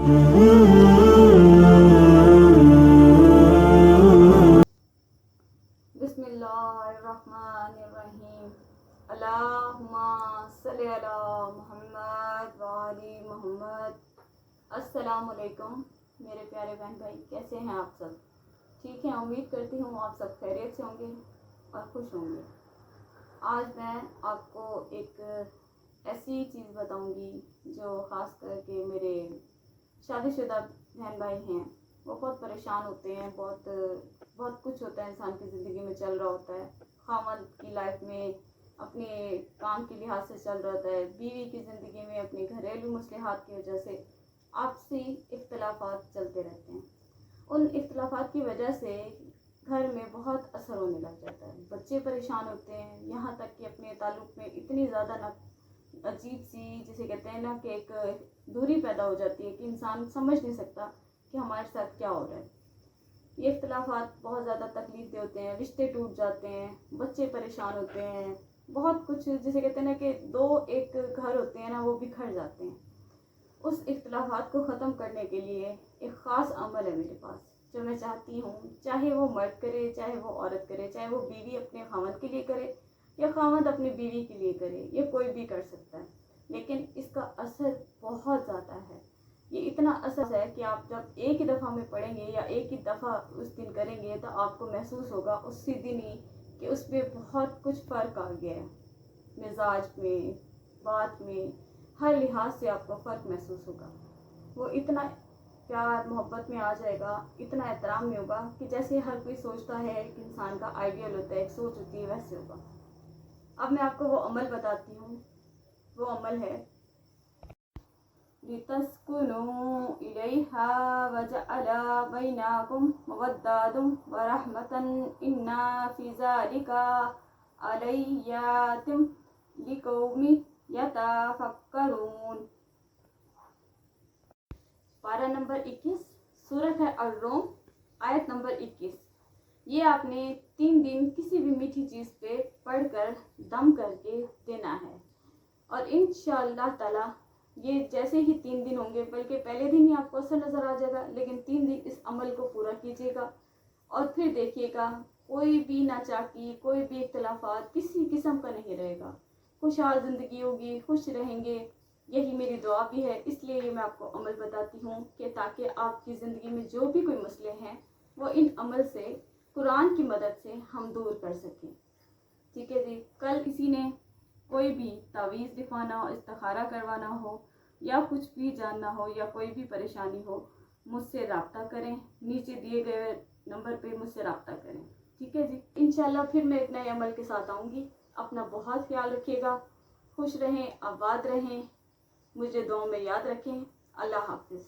बिस्मिल्लाहिर्रहमानिर्रहीम। अल्लाहुम्मा सल्ली अला मुहम्मद व आलि मुहम्मद। अस्सलाम वालेकुम मेरे प्यारे बहन भाई, कैसे हैं आप सब? ठीक है, उम्मीद करती हूँ आप सब खैरियत से होंगे और खुश होंगे। आज मैं आपको एक ऐसी चीज़ बताऊंगी जो ख़ास करके मेरे शादीशुदा बहन भाई हैं, वो बहुत परेशान होते हैं। बहुत कुछ होता है इंसान की ज़िंदगी में चल रहा होता है। खामद की लाइफ में अपने काम के लिहाज से चल रहा होता है, बीवी की ज़िंदगी में अपने घरेलू मसलहात की वजह से आपसी इख्तलाफात चलते रहते हैं। उन इख्तलाफात की वजह से घर में बहुत असर होने लग जाता है, बच्चे परेशान होते हैं, यहाँ तक कि अपने ताल्लुक़ में इतनी ज़्यादा ना अजीब सी, जिसे कहते हैं ना कि एक दूरी पैदा हो जाती है कि इंसान समझ नहीं सकता कि हमारे साथ क्या हो रहा है। ये इख्तलाफात बहुत ज़्यादा तकलीफ दे होते हैं, रिश्ते टूट जाते हैं, बच्चे परेशान होते हैं, बहुत कुछ, जिसे कहते हैं ना कि दो एक घर होते हैं ना, वो बिखर जाते हैं। उस इख्तलाफात को ख़त्म करने के लिए एक ख़ास अमल है मेरे पास, जो मैं चाहती हूँ, चाहे वो मर्द करे, चाहे वो औरत करे, चाहे वो बीवी अपने खामद के लिए करे या खामद अपनी बीवी के लिए करे, ये कोई भी कर सकता है, लेकिन इसका असर बहुत ज़्यादा है। ये इतना असर है कि आप जब एक ही दफ़ा में पढ़ेंगे या एक ही दफ़ा उस दिन करेंगे तो आपको महसूस होगा उसी दिन ही कि उस पर बहुत कुछ फ़र्क आ गया है, मिजाज में, बात में, हर लिहाज से आपको फ़र्क महसूस होगा। वो इतना प्यार मोहब्बत में आ जाएगा, इतना एहतराम में होगा कि जैसे हर कोई सोचता है कि इंसान का आइडियल होता है, एक सोच होती है, वैसे होगा। अब मैं आपको वो अमल बताती हूँ। वो अमल है लितस्कुनू इलैहा वजअल बैनकुम मवद्दतम व रहमतन इन्ना फी ज़ालिका लआयातिन लिकौमि यतफक्करून। पारा नंबर 21, सूरत है अर्रूम, आयत नंबर 21। ये आपने 3 दिन किसी भी मीठी चीज़ पे पढ़कर दम करके देना है, और इंशाअल्लाह ताला ये जैसे ही 3 दिन होंगे, बल्कि पहले दिन ही आपको असर नज़र आ जाएगा, लेकिन 3 दिन इस अमल को पूरा कीजिएगा और फिर देखिएगा कोई भी नाचाकी, कोई भी इख्तलाफात किसी किस्म का नहीं रहेगा। खुशहाल ज़िंदगी होगी, खुश रहेंगे, यही मेरी दुआ भी है। इसलिए ये मैं आपको अमल बताती हूँ कि ताकि आपकी ज़िंदगी में जो भी कोई मसले हैं वो इन अमल से, कुरान की मदद से हम दूर कर सकें। ठीक है जी। कल किसी ने कोई भी तावीज़ लिखवाना हो, इस्तिखारा करवाना हो या कुछ भी जानना हो या कोई भी परेशानी हो, मुझसे रब्ता करें, नीचे दिए गए नंबर पे मुझसे रब्ता करें। ठीक है जी। इंशाल्लाह फिर मैं एक नए अमल के साथ आऊँगी। अपना बहुत ख्याल रखिएगा, खुश रहें, आबाद रहें, मुझे दुआओं में याद रखें। अल्लाह हाफिज़।